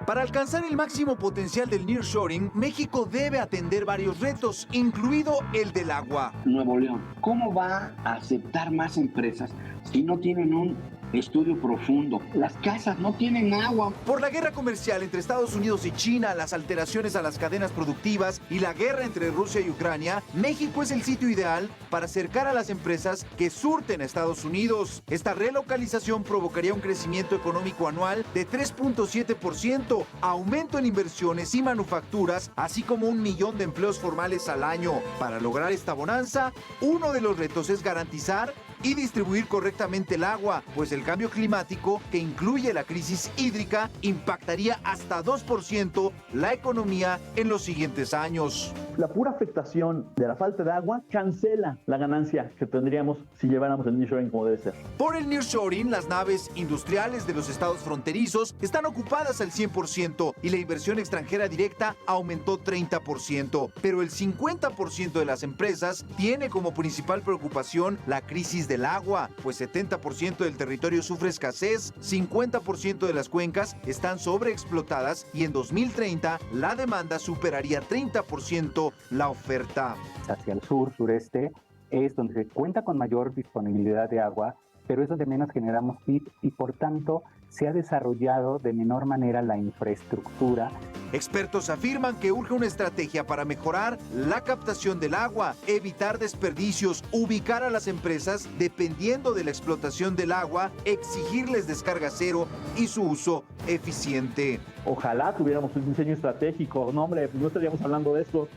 Para alcanzar el máximo potencial del nearshoring, México debe atender varios retos, incluido el del agua. Nuevo León, ¿cómo va a aceptar más empresas si no tienen un estudio profundo? Las casas no tienen agua. Por la guerra comercial entre Estados Unidos y China, las alteraciones a las cadenas productivas y la guerra entre Rusia y Ucrania, México es el sitio ideal para acercar a las empresas que surten a Estados Unidos. Esta relocalización provocaría un crecimiento económico anual de 3.7%, aumento en inversiones y manufacturas, así como 1 millón de empleos formales al año. Para lograr esta bonanza, uno de los retos es garantizar y distribuir correctamente el agua, pues el cambio climático, que incluye la crisis hídrica, impactaría hasta 2% la economía en los siguientes años. La pura afectación de la falta de agua cancela la ganancia que tendríamos si lleváramos el nearshoring como debe ser. Por el nearshoring, las naves industriales de los estados fronterizos están ocupadas al 100% y la inversión extranjera directa aumentó 30%, pero el 50% de las empresas tiene como principal preocupación la crisis del agua, pues 70% del territorio sufre escasez, 50% de las cuencas están sobreexplotadas y en 2030 la demanda superaría 30% la oferta. Hacia el sur, sureste, es donde se cuenta con mayor disponibilidad de agua, pero es donde menos generamos PIB y por tanto se ha desarrollado de menor manera la infraestructura. Expertos afirman que urge una estrategia para mejorar la captación del agua, evitar desperdicios, ubicar a las empresas dependiendo de la explotación del agua, exigirles descarga cero y su uso eficiente. Ojalá tuviéramos un diseño estratégico. No, hombre, no estaríamos hablando de esto.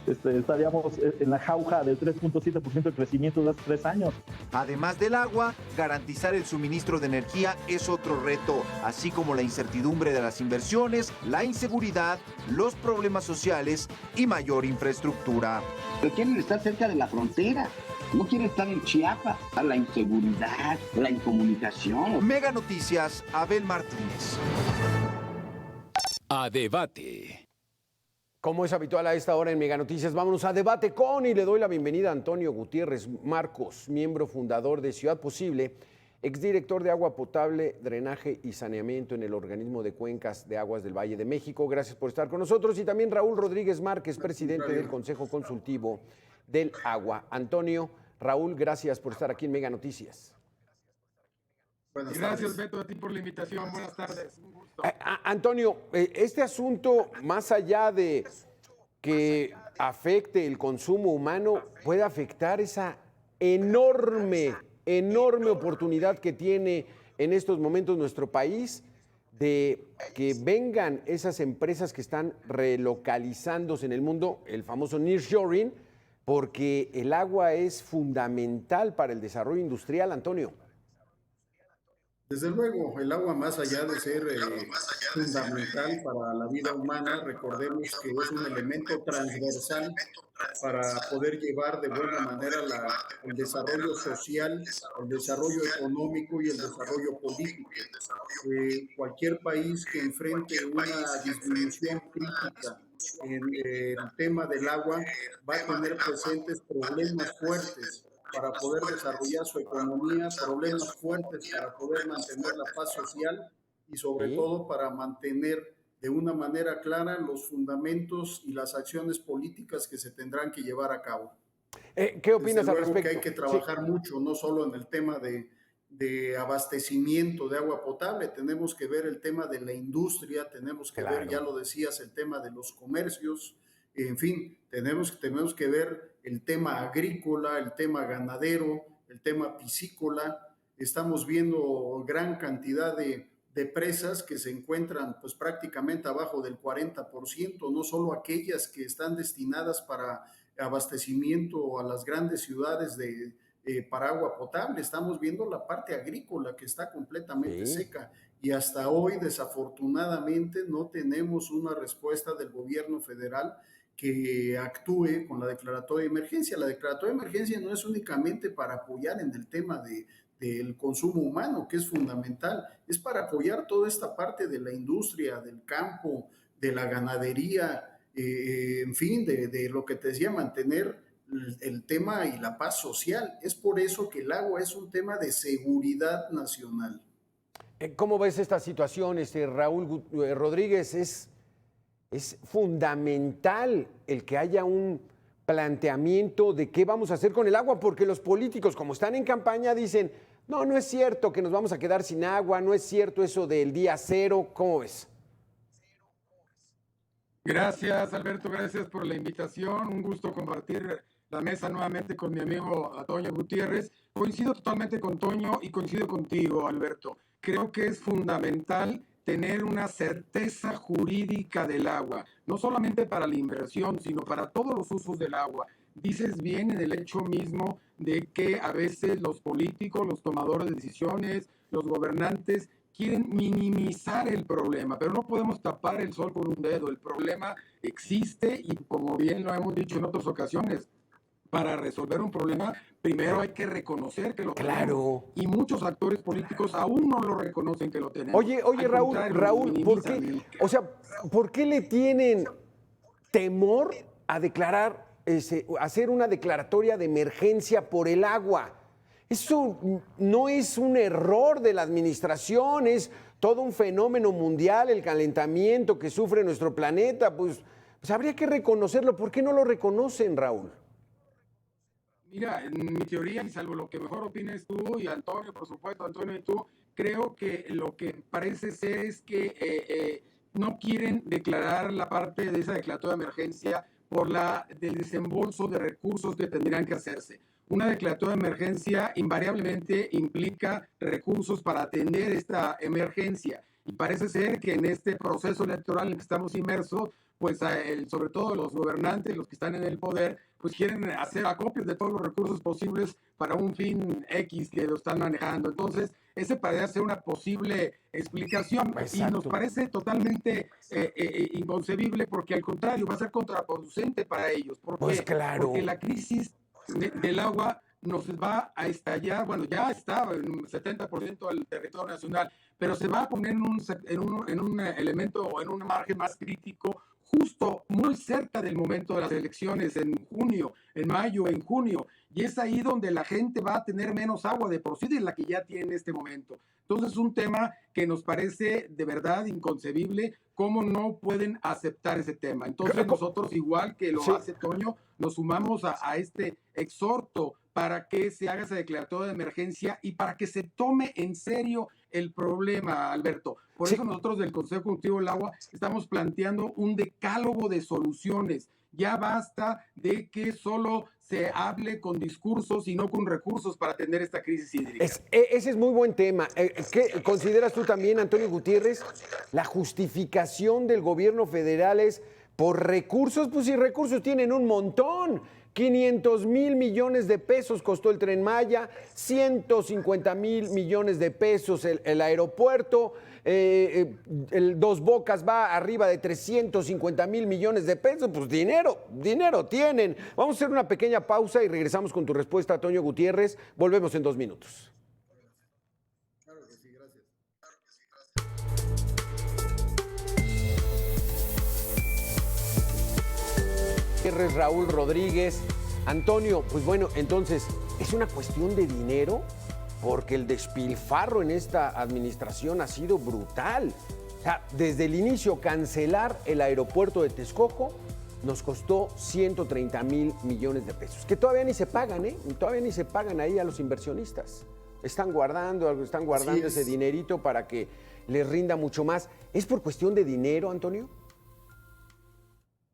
Estaríamos en la jauja del 3.7% de crecimiento de hace 3 años. Además del agua, garantizar el suministro de energía es otro reto, así como la incertidumbre de las inversiones, la inseguridad, los problemas sociales y mayor infraestructura. Pero quieren estar cerca de la frontera. No quieren estar en Chiapas. La inseguridad, la incomunicación. Mega Noticias, Abel Martínez. A debate. Como es habitual a esta hora en Mega Noticias, vámonos a debate con y le doy la bienvenida a Antonio Gutiérrez Marcos, miembro fundador de Ciudad Posible, exdirector de Agua Potable, Drenaje y Saneamiento en el Organismo de Cuencas de Aguas del Valle de México. Gracias por estar con nosotros. Y también Raúl Rodríguez Márquez, presidente del Consejo Consultivo del Agua. Antonio, Raúl, gracias por estar aquí en Mega Noticias. Gracias, Beto, a ti por la invitación. Buenas tardes. Un gusto. Antonio, este asunto, más allá de que afecte el consumo humano, puede afectar esa enorme oportunidad que tiene en estos momentos nuestro país de que vengan esas empresas que están relocalizándose en el mundo, el famoso nearshoring, porque el agua es fundamental para el desarrollo industrial, Antonio. Desde luego, el agua, más allá de ser fundamental para la vida humana, recordemos que es un elemento transversal para poder llevar de buena manera el desarrollo social, el desarrollo económico y el desarrollo político. Cualquier país que enfrente una disminución crítica en el tema del agua va a tener presentes problemas fuertes para poder desarrollar su economía, problemas fuertes para poder mantener la paz social y sobre todo para mantener de una manera clara los fundamentos y las acciones políticas que se tendrán que llevar a cabo. ¿Qué opinas al respecto? Que hay que trabajar mucho, no solo en el tema de abastecimiento de agua potable, tenemos que ver el tema de la industria, tenemos que ver, ya lo decías, el tema de los comercios, en fin, tenemos que ver el tema agrícola, el tema ganadero, el tema piscícola. Estamos viendo gran cantidad de presas que se encuentran pues prácticamente abajo del 40%, no solo aquellas que están destinadas para abastecimiento a las grandes ciudades para agua potable. Estamos viendo la parte agrícola que está completamente seca y hasta hoy desafortunadamente no tenemos una respuesta del gobierno federal que actúe con la declaratoria de emergencia. La declaratoria de emergencia no es únicamente para apoyar en el tema del consumo humano, que es fundamental, es para apoyar toda esta parte de la industria, del campo, de la ganadería, en fin, de lo que te decía, mantener el tema y la paz social. Es por eso que el agua es un tema de seguridad nacional. ¿Cómo ves esta situación, Raúl Rodríguez? Es fundamental el que haya un planteamiento de qué vamos a hacer con el agua, porque los políticos, como están en campaña, dicen, no, no es cierto que nos vamos a quedar sin agua, no es cierto eso del día cero. ¿Cómo ves? Gracias, Alberto, gracias por la invitación. Un gusto compartir la mesa nuevamente con mi amigo Toño Gutiérrez. Coincido totalmente con Toño y coincido contigo, Alberto. Creo que es fundamental tener una certeza jurídica del agua, no solamente para la inversión, sino para todos los usos del agua. Dices bien en el hecho mismo de que a veces los políticos, los tomadores de decisiones, los gobernantes quieren minimizar el problema, pero no podemos tapar el sol con un dedo. El problema existe y, como bien lo hemos dicho en otras ocasiones, para resolver un problema, primero hay que reconocer que lo tenemos. Y muchos actores políticos aún no lo reconocen que lo tenemos. Oye, Raúl, ¿por qué? O sea, ¿por qué le tienen temor a declarar, hacer una declaratoria de emergencia por el agua? Eso no es un error de la administración, es todo un fenómeno mundial, el calentamiento que sufre nuestro planeta. Pues habría que reconocerlo. ¿Por qué no lo reconocen, Raúl? Mira, en mi teoría, y salvo lo que mejor opines tú y Antonio, por supuesto, Antonio y tú, creo que lo que parece ser es que no quieren declarar la parte de esa declaratoria de emergencia por del desembolso de recursos que tendrían que hacerse. Una declaratoria de emergencia invariablemente implica recursos para atender esta emergencia. Y parece ser que en este proceso electoral en el que estamos inmersos, pues sobre todo los gobernantes, los que están en el poder, pues quieren hacer acopios de todos los recursos posibles para un fin X que lo están manejando. Entonces, ese parece ser una posible explicación. Exacto. Y nos parece totalmente inconcebible porque al contrario va a ser contraproducente para ellos. ¿Por qué? Pues claro. Porque la crisis del agua nos va a estallar, bueno, ya está en un 70% del territorio nacional, pero se va a poner en un elemento o en un margen más crítico justo muy cerca del momento de las elecciones en junio, en mayo, en junio, y es ahí donde la gente va a tener menos agua de por sí de la que ya tiene en este momento. Entonces es un tema que nos parece de verdad inconcebible cómo no pueden aceptar ese tema. Entonces nosotros, igual que lo hace Toño, nos sumamos a este exhorto para que se haga esa declaratoria de emergencia y para que se tome en serio el problema, Alberto. Por eso nosotros del Consejo Consultivo del Agua estamos planteando un decálogo de soluciones. Ya basta de que solo se hable con discursos y no con recursos para atender esta crisis hídrica. Ese es muy buen tema. ¿Qué consideras tú también, Antonio Gutiérrez? La justificación del gobierno federal es por recursos. Pues si recursos tienen un montón. 500,000 millones de pesos costó el Tren Maya, 150,000 millones de pesos el aeropuerto, el Dos Bocas va arriba de 350,000 millones de pesos, pues dinero tienen. Vamos a hacer una pequeña pausa y regresamos con tu respuesta, Toño Gutiérrez. Volvemos en 2 minutos. Claro que sí, gracias. Raúl Rodríguez. Antonio, pues bueno, entonces, ¿es una cuestión de dinero? Porque el despilfarro en esta administración ha sido brutal. O sea, desde el inicio, cancelar el aeropuerto de Texcoco nos costó 130,000 millones de pesos, que todavía ni se pagan, todavía ni se pagan ahí a los inversionistas. Están guardando ese dinerito para que les rinda mucho más. ¿Es por cuestión de dinero, Antonio?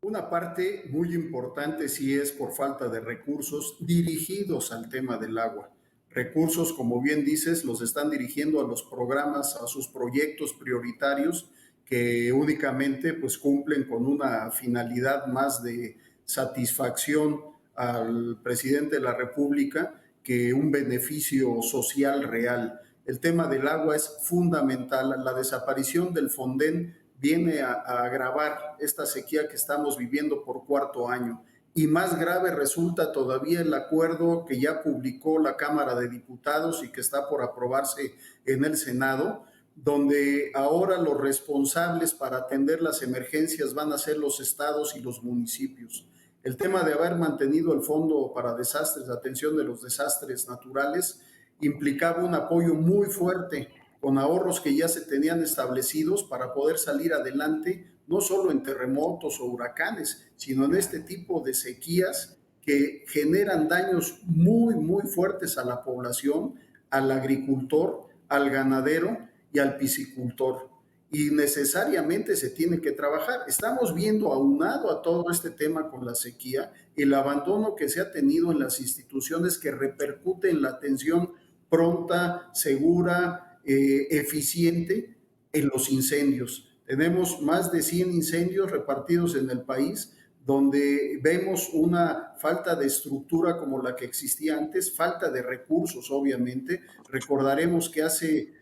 Una parte muy importante sí es por falta de recursos dirigidos al tema del agua. Recursos, como bien dices, los están dirigiendo a los programas, a sus proyectos prioritarios que únicamente pues cumplen con una finalidad más de satisfacción al presidente de la República que un beneficio social real. El tema del agua es fundamental. La desaparición del Fonden viene a agravar esta sequía que estamos viviendo por 4º año. Y más grave resulta todavía el acuerdo que ya publicó la Cámara de Diputados y que está por aprobarse en el Senado, donde ahora los responsables para atender las emergencias van a ser los estados y los municipios. El tema de haber mantenido el Fondo para Desastres, de atención de los desastres naturales, implicaba un apoyo muy fuerte con ahorros que ya se tenían establecidos para poder salir adelante, no solo en terremotos o huracanes, sino en este tipo de sequías que generan daños muy, muy fuertes a la población, al agricultor, al ganadero y al piscicultor. Y necesariamente se tiene que trabajar. Estamos viendo, aunado a todo este tema con la sequía, el abandono que se ha tenido en las instituciones que repercute en la atención pronta, segura, eficiente en los incendios. Tenemos más de 100 incendios repartidos en el país, donde vemos una falta de estructura como la que existía antes, falta de recursos, obviamente. Recordaremos que hace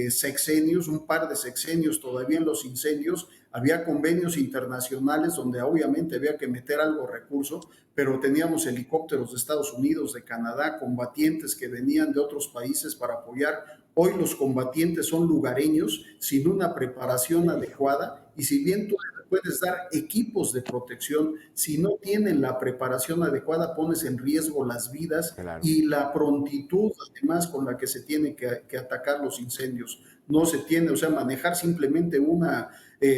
sexenios, un par de sexenios todavía en los incendios, había convenios internacionales donde obviamente había que meter algo de recursos, pero teníamos helicópteros de Estados Unidos, de Canadá, combatientes que venían de otros países para apoyar. Hoy los combatientes son lugareños sin una preparación adecuada, y si bien tú puedes dar equipos de protección, si no tienen la preparación adecuada, pones en riesgo las vidas y la prontitud, además, con la que se tiene que atacar los incendios. No se tiene, o sea, manejar simplemente una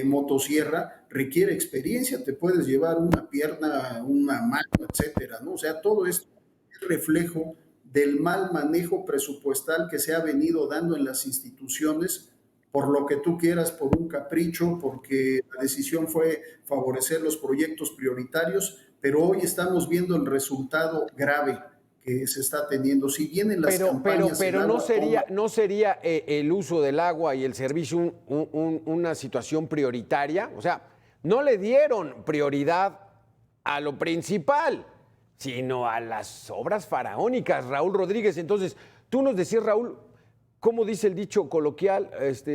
motosierra requiere experiencia, te puedes llevar una pierna, una mano, etcétera, ¿no? O sea, todo esto es reflejo del mal manejo presupuestal que se ha venido dando en las instituciones, por lo que tú quieras, por un capricho, porque la decisión fue favorecer los proyectos prioritarios, pero hoy estamos viendo el resultado grave que se está teniendo. Si bien en las campañas... Pero no sería el uso del agua y el servicio una situación prioritaria. O sea, no le dieron prioridad a lo principal, sino a las obras faraónicas, Raúl Rodríguez. Entonces, tú nos decías, Raúl, ¿cómo dice el dicho coloquial?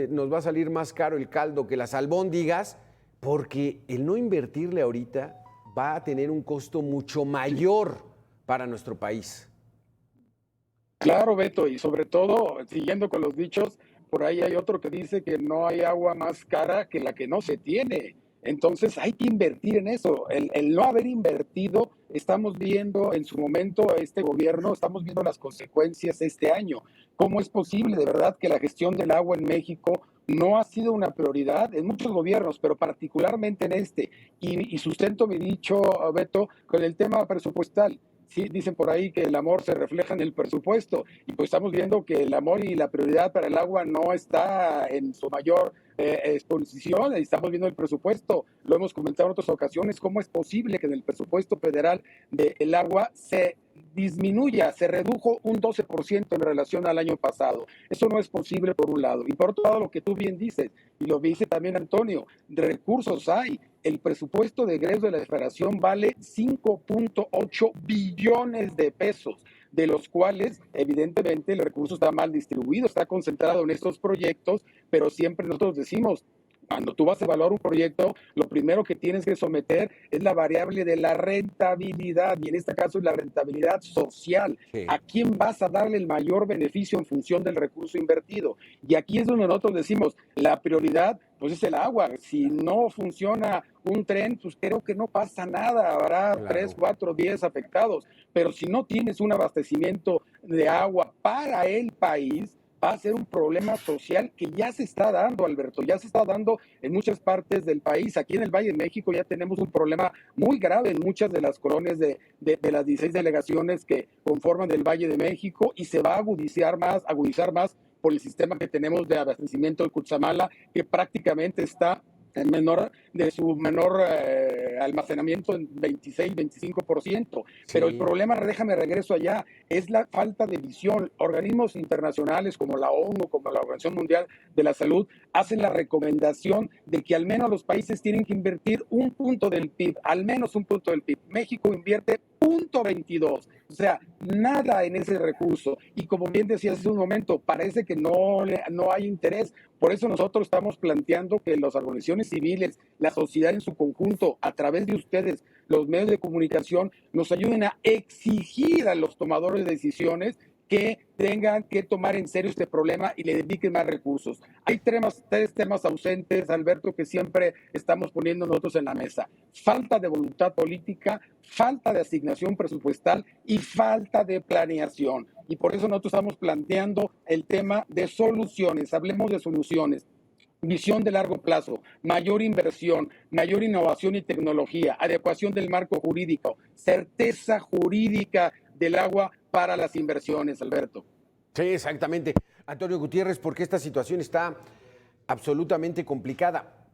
Nos va a salir más caro el caldo que las albóndigas, porque el no invertirle ahorita va a tener un costo mucho mayor para nuestro país. Claro, Beto, y sobre todo, siguiendo con los dichos, por ahí hay otro que dice que no hay agua más cara que la que no se tiene. Entonces hay que invertir en eso. El no haber invertido, estamos viendo en su momento este gobierno, estamos viendo las consecuencias este año. ¿Cómo es posible de verdad que la gestión del agua en México no ha sido una prioridad en muchos gobiernos, pero particularmente en este? Y sustento mi dicho, Beto, con el tema presupuestal. Sí, dicen por ahí que el amor se refleja en el presupuesto, y pues estamos viendo que el amor y la prioridad para el agua no está en su mayor exposición. Estamos viendo el presupuesto, lo hemos comentado en otras ocasiones, cómo es posible que en el presupuesto federal del agua se disminuya, se redujo un 12% en relación al año pasado. Eso no es posible por un lado. Y por otro lado, lo que tú bien dices, y lo dice también Antonio, de recursos hay. El presupuesto de egreso de la Federación vale 5.8 billones de pesos, de los cuales evidentemente el recurso está mal distribuido, está concentrado en estos proyectos, pero siempre nosotros decimos, cuando tú vas a evaluar un proyecto, lo primero que tienes que someter es la variable de la rentabilidad, y en este caso es la rentabilidad social. Sí. ¿A quién vas a darle el mayor beneficio en función del recurso invertido? Y aquí es donde nosotros decimos, la prioridad pues es el agua. Si no funciona un tren, pues creo que no pasa nada, habrá 3, 4, 10 afectados, pero si no tienes un abastecimiento de agua para el país, va a ser un problema social que ya se está dando, Alberto, ya se está dando en muchas partes del país. Aquí en el Valle de México ya tenemos un problema muy grave en muchas de las colonias de las 16 delegaciones que conforman el Valle de México, y se va a agudizar más por el sistema que tenemos de abastecimiento de Cutzamala, que prácticamente está de su menor almacenamiento en 26-25%. Sí. Pero el problema, déjame regreso allá, es la falta de visión. Organismos internacionales como la ONU, como la Organización Mundial de la Salud, hacen la recomendación de que al menos los países tienen que invertir 1 punto del PIB, al menos 1 punto del PIB. México invierte 0.22, o sea, nada en ese recurso. Y como bien decías hace un momento, parece que no hay interés. Por eso nosotros estamos planteando que las organizaciones civiles, la sociedad en su conjunto, a través de ustedes, los medios de comunicación, nos ayuden a exigir a los tomadores de decisiones que tengan que tomar en serio este problema y le dediquen más recursos. Hay tres temas ausentes, Alberto, que siempre estamos poniendo nosotros en la mesa. Falta de voluntad política, falta de asignación presupuestal y falta de planeación. Y por eso nosotros estamos planteando el tema de soluciones. Hablemos de soluciones. Visión de largo plazo, mayor inversión, mayor innovación y tecnología, adecuación del marco jurídico, certeza jurídica del agua para las inversiones, Alberto. Sí, exactamente. Antonio Gutiérrez, porque esta situación está absolutamente complicada.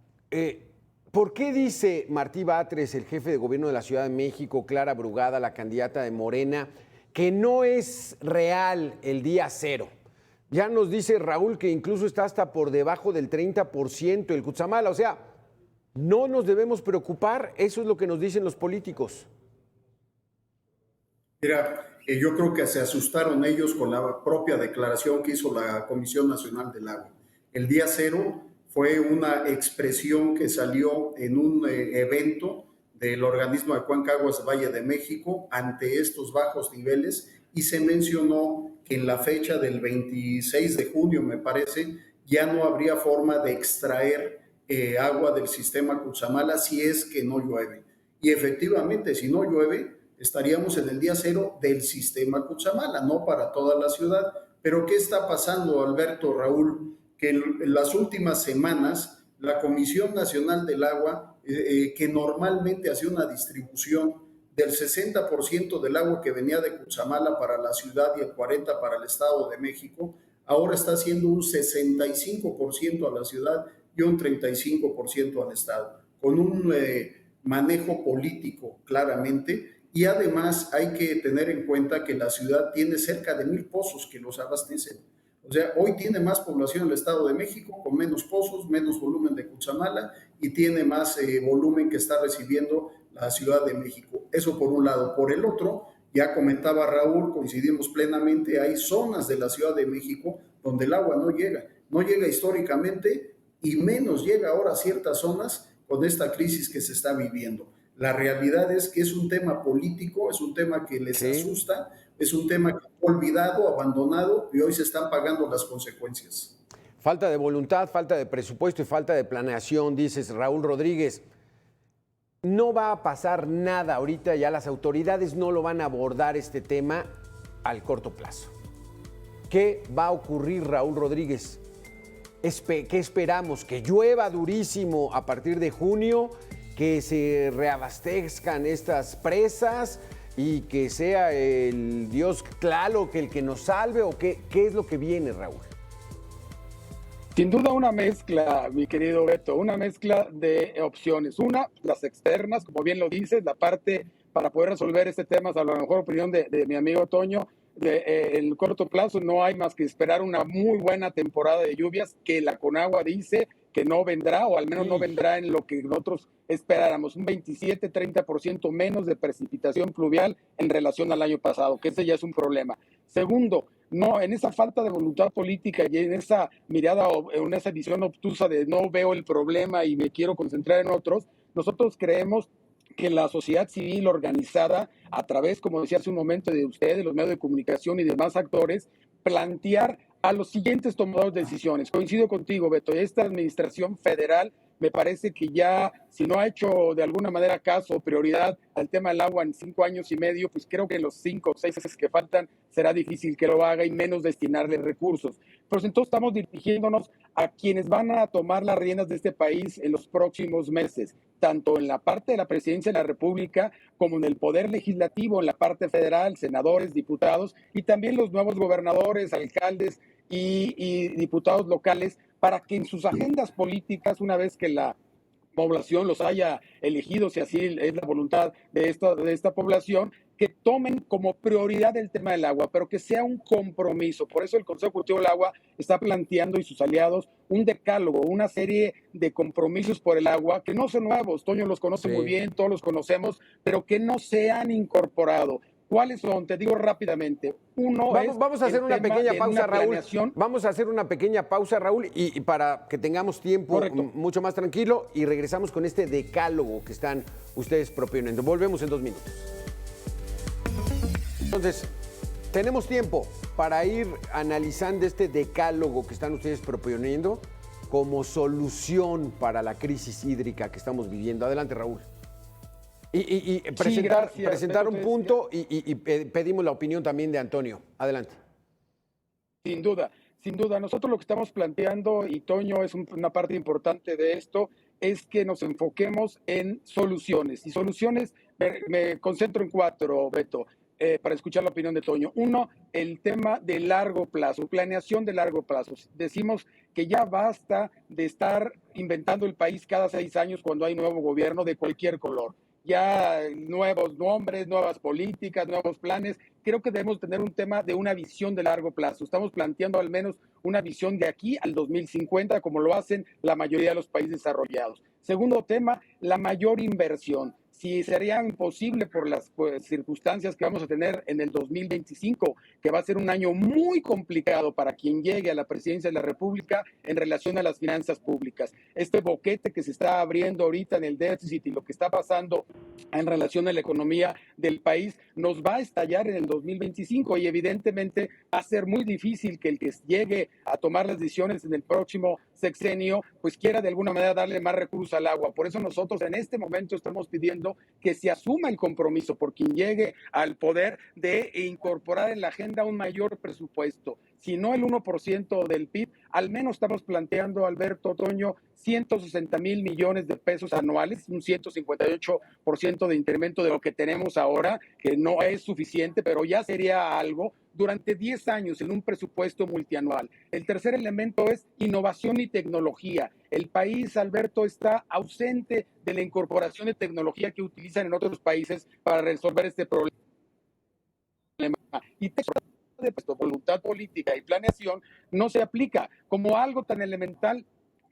¿Por qué dice Martí Batres, el jefe de gobierno de la Ciudad de México, Clara Brugada, la candidata de Morena, que no es real el día cero? Ya nos dice Raúl que incluso está hasta por debajo del 30% el Cutzamala. O sea, no nos debemos preocupar, eso es lo que nos dicen los políticos. Mira, yo creo que se asustaron ellos con la propia declaración que hizo la Comisión Nacional del Agua. El día cero fue una expresión que salió en un evento del organismo de Cuenca Aguas Valle de México ante estos bajos niveles, y se mencionó que en la fecha del 26 de junio, me parece, ya no habría forma de extraer agua del sistema Cutzamala si es que no llueve. Y efectivamente, si no llueve, estaríamos en el día cero del sistema Cutzamala, no para toda la ciudad. Pero ¿qué está pasando, Alberto, Raúl? Que en las últimas semanas, la Comisión Nacional del Agua, que normalmente hacía una distribución del 60% del agua que venía de Cutzamala para la ciudad y el 40% para el Estado de México, ahora está haciendo un 65% a la ciudad y un 35% al Estado, con un manejo político claramente. Y además hay que tener en cuenta que la ciudad tiene cerca de 1,000 pozos que los abastecen. O sea, hoy tiene más población el Estado de México con menos pozos, menos volumen de Cutzamala, y tiene más volumen que está recibiendo la Ciudad de México. Eso por un lado. Por el otro, ya comentaba Raúl, coincidimos plenamente, hay zonas de la Ciudad de México donde el agua no llega históricamente, y menos llega ahora a ciertas zonas con esta crisis que se está viviendo. La realidad es que es un tema político, es un tema que les asusta, es un tema que fue olvidado, abandonado, y hoy se están pagando las consecuencias. Falta de voluntad, falta de presupuesto y falta de planeación, dices Raúl Rodríguez. No va a pasar nada ahorita, ya las autoridades no lo van a abordar este tema al corto plazo. ¿Qué va a ocurrir, Raúl Rodríguez? ¿Qué esperamos? ¿Que llueva durísimo a partir de junio? ¿Que se reabastezcan estas presas y que sea el dios Tlaloc el que nos salve? ¿O qué es lo que viene, Raúl? Sin duda una mezcla, mi querido Beto, una mezcla de opciones. Una, las externas, como bien lo dices, la parte para poder resolver este tema, a la mejor opinión de mi amigo Toño, en el corto plazo no hay más que esperar una muy buena temporada de lluvias que la Conagua dice que no vendrá, o al menos no vendrá en lo que nosotros esperáramos, un 27-30% menos de precipitación pluvial en relación al año pasado, que ese ya es un problema. Segundo, no, en esa falta de voluntad política y en esa mirada o en esa visión obtusa de no veo el problema y me quiero concentrar en otros, nosotros creemos que la sociedad civil organizada, a través, como decía hace un momento, de ustedes, los medios de comunicación y demás actores, plantear a los siguientes tomadores de decisiones. Coincido contigo, Beto, esta administración federal me parece que ya, si no ha hecho de alguna manera caso o prioridad al tema del agua en 5 años y medio, pues creo que en los 5 o 6 meses que faltan será difícil que lo haga y menos destinarle recursos. Pues entonces estamos dirigiéndonos a quienes van a tomar las riendas de este país en los próximos meses, tanto en la parte de la presidencia de la República como en el poder legislativo, en la parte federal, senadores, diputados y también los nuevos gobernadores, alcaldes y diputados locales, para que en sus agendas políticas, una vez que la población los haya elegido, si así es la voluntad de esta población, que tomen como prioridad el tema del agua, pero que sea un compromiso. Por eso el Consejo Ejecutivo del Agua está planteando, y sus aliados, un decálogo, una serie de compromisos por el agua, que no son nuevos, Toño los conoce muy bien, todos los conocemos, pero que no se han incorporado. ¿Cuáles son? Te digo rápidamente. Uno, vamos a hacer una pequeña pausa, Raúl. Planeación. Vamos a hacer una pequeña pausa, Raúl, y para que tengamos tiempo mucho más tranquilo, y regresamos con este decálogo que están ustedes proponiendo. Volvemos en 2 minutos. Entonces, tenemos tiempo para ir analizando este decálogo que están ustedes proponiendo como solución para la crisis hídrica que estamos viviendo. Adelante, Raúl. Y presentar un punto y pedimos la opinión también de Antonio. Adelante. Sin duda. Nosotros lo que estamos planteando, y Toño es una parte importante de esto, es que nos enfoquemos en soluciones. Y soluciones, me concentro en 4, Beto, para escuchar la opinión de Toño. 1, el tema de largo plazo, planeación de largo plazo. Decimos que ya basta de estar inventando el país cada 6 años cuando hay nuevo gobierno de cualquier color. Ya nuevos nombres, nuevas políticas, nuevos planes. Creo que debemos tener un tema de una visión de largo plazo. Estamos planteando al menos una visión de aquí al 2050, como lo hacen la mayoría de los países desarrollados. Segundo tema, la mayor inversión. Si sería imposible por las circunstancias que vamos a tener en el 2025, que va a ser un año muy complicado para quien llegue a la presidencia de la República en relación a las finanzas públicas. Este boquete que se está abriendo ahorita en el déficit y lo que está pasando en relación a la economía del país nos va a estallar en el 2025 y evidentemente va a ser muy difícil que el que llegue a tomar las decisiones en el próximo sexenio pues quiera de alguna manera darle más recursos al agua. Por eso nosotros en este momento estamos pidiendo que se asuma el compromiso por quien llegue al poder de incorporar en la agenda un mayor presupuesto. Si no el 1% del PIB, al menos estamos planteando, Alberto, Toño, 160,000 millones de pesos anuales, un 158% de incremento de lo que tenemos ahora, que no es suficiente, pero ya sería algo, durante 10 años en un presupuesto multianual. El tercer elemento es innovación y tecnología. El país, Alberto, está ausente de la incorporación de tecnología que utilizan en otros países para resolver este problema. Y de voluntad política y planeación no se aplica como algo tan elemental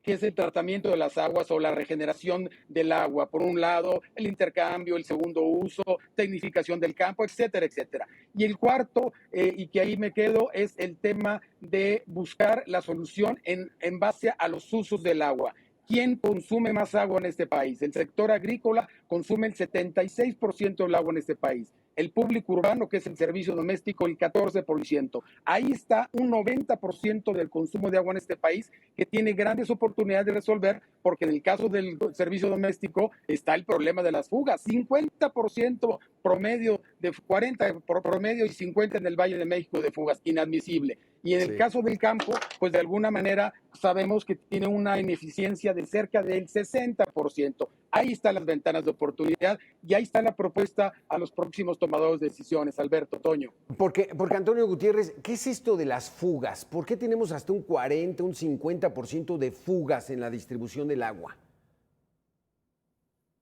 que es el tratamiento de las aguas o la regeneración del agua. Por un lado, el intercambio, el segundo uso, tecnificación del campo, etcétera, etcétera. Y el cuarto, y que ahí me quedo, es el tema de buscar la solución en base a los usos del agua. ¿Quién consume más agua en este país? El sector agrícola consume el 76% del agua en este país. El público urbano, que es el servicio doméstico, el 14%. Ahí está un 90% del consumo de agua en este país que tiene grandes oportunidades de resolver, porque en el caso del servicio doméstico está el problema de las fugas. 50% promedio, de 40 promedio y 50 en el Valle de México de fugas, inadmisible. Y en el caso del campo, pues de alguna manera sabemos que tiene una ineficiencia de cerca del 60%. Ahí están las ventanas de oportunidad y ahí está la propuesta a los próximos tomadores de decisiones, Alberto, Toño. Porque Antonio Gutiérrez, ¿qué es esto de las fugas? ¿Por qué tenemos hasta un 40, un 50% de fugas en la distribución del agua?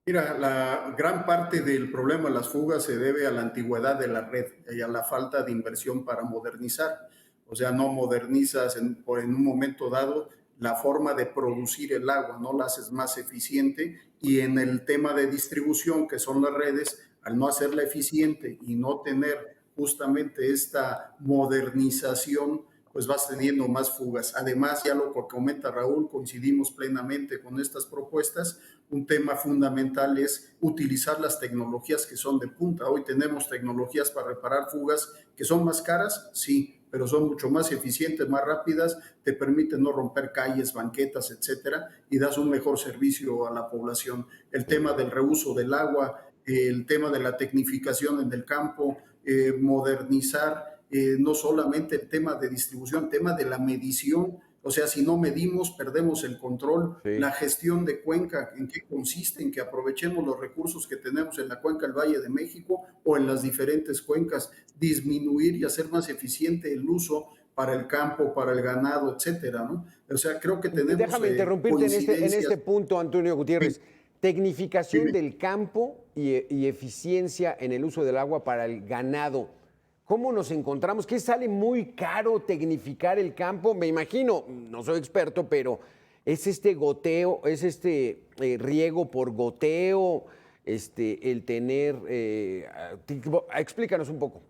Mira, la gran parte del problema de las fugas se debe a la antigüedad de la red y a la falta de inversión para modernizar. O sea, no modernizas en un momento dado la forma de producir el agua, no la haces más eficiente, y en el tema de distribución, que son las redes, al no hacerla eficiente y no tener justamente esta modernización, pues vas teniendo más fugas. Además, ya lo que comenta Raúl, coincidimos plenamente con estas propuestas. Un tema fundamental es utilizar las tecnologías que son de punta. Hoy tenemos tecnologías para reparar fugas que son más caras, sí, pero son mucho más eficientes, más rápidas, te permiten no romper calles, banquetas, etcétera, y das un mejor servicio a la población. El tema del reuso del agua, el tema de la tecnificación en el campo, modernizar, no solamente el tema de distribución, el tema de la medición. O sea, si no medimos, perdemos el control. Sí. La gestión de cuenca, ¿en qué consiste? En que aprovechemos los recursos que tenemos en la cuenca del Valle de México o en las diferentes cuencas, disminuir y hacer más eficiente el uso para el campo, para el ganado, etcétera, ¿no? O sea, creo que tenemos... Déjame interrumpirte en este punto, Antonio Gutiérrez. Sí. Tecnificación del campo y eficiencia en el uso del agua para el ganado. ¿Cómo nos encontramos? ¿Qué sale muy caro tecnificar el campo? Me imagino, no soy experto, pero es este goteo, es este riego por goteo, el tener... explícanos un poco.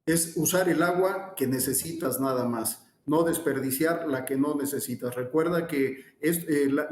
Es usar el agua que necesitas nada más. no desperdiciar la que no necesitas. Recuerda que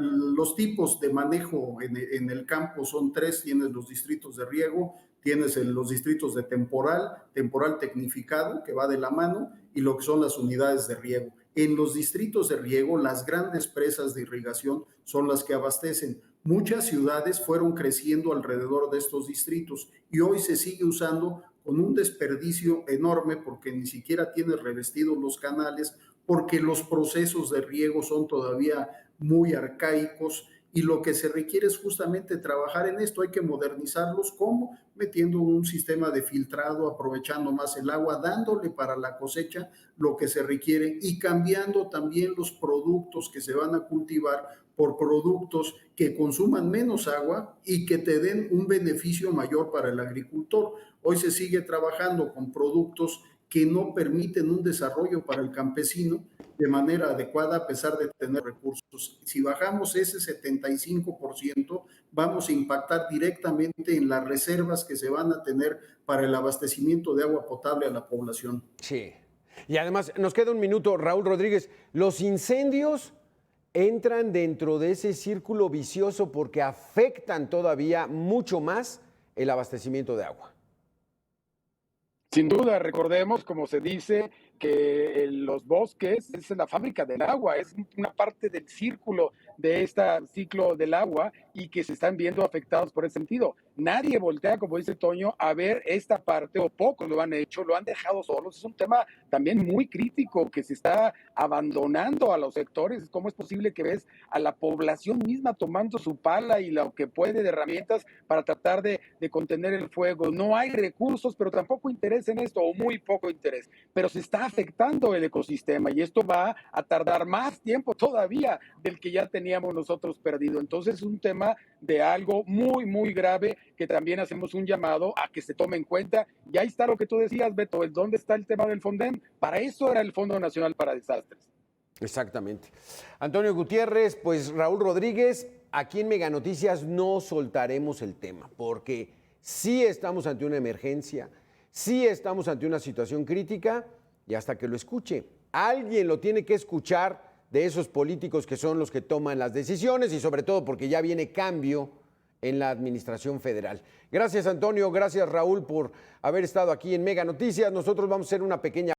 los tipos de manejo en el campo son tres: tienes los distritos de riego, tienes los distritos de temporal tecnificado, que va de la mano, y lo que son las unidades de riego. En los distritos de riego, las grandes presas de irrigación son las que abastecen. Muchas ciudades fueron creciendo alrededor de estos distritos y hoy se sigue usando con un desperdicio enorme porque ni siquiera tienes revestidos los canales, porque los procesos de riego son todavía muy arcaicos, y lo que se requiere es justamente trabajar en esto. Hay que modernizarlos. ¿Cómo? Metiendo un sistema de filtrado, aprovechando más el agua, dándole para la cosecha lo que se requiere y cambiando también los productos que se van a cultivar por productos que consuman menos agua y que te den un beneficio mayor para el agricultor. Hoy se sigue trabajando con productos que no permiten un desarrollo para el campesino de manera adecuada a pesar de tener recursos. Si bajamos ese 75%, vamos a impactar directamente en las reservas que se van a tener para el abastecimiento de agua potable a la población. Sí. Y además, nos queda un minuto, Raúl Rodríguez. Los incendios entran dentro de ese círculo vicioso porque afectan todavía mucho más el abastecimiento de agua. Sin duda, recordemos, como se dice, que los bosques es la fábrica del agua, es una parte del círculo de este ciclo del agua y que se están viendo afectados por ese sentido. Nadie voltea, como dice Toño, a ver esta parte, o pocos lo han hecho, lo han dejado solos. Es un tema también muy crítico que se está abandonando a los sectores. ¿Cómo es posible que ves a la población misma tomando su pala y lo que puede de herramientas para tratar de contener el fuego? No hay recursos, pero tampoco interés en esto, o muy poco interés. Pero se está afectando el ecosistema y esto va a tardar más tiempo todavía del que ya teníamos nosotros perdido. Entonces es un tema de algo muy, muy grave que también hacemos un llamado a que se tome en cuenta. Y ahí está lo que tú decías, Beto, ¿dónde está el tema del FONDEM? Para eso era el Fondo Nacional para Desastres. Exactamente. Antonio Gutiérrez, pues Raúl Rodríguez, aquí en Mega Noticias no soltaremos el tema, porque sí estamos ante una emergencia, sí estamos ante una situación crítica, y hasta que lo escuche, alguien lo tiene que escuchar de esos políticos que son los que toman las decisiones, y sobre todo porque ya viene cambio en la administración federal. Gracias, Antonio, gracias, Raúl, por haber estado aquí en Mega Noticias. Nosotros vamos a hacer una pequeña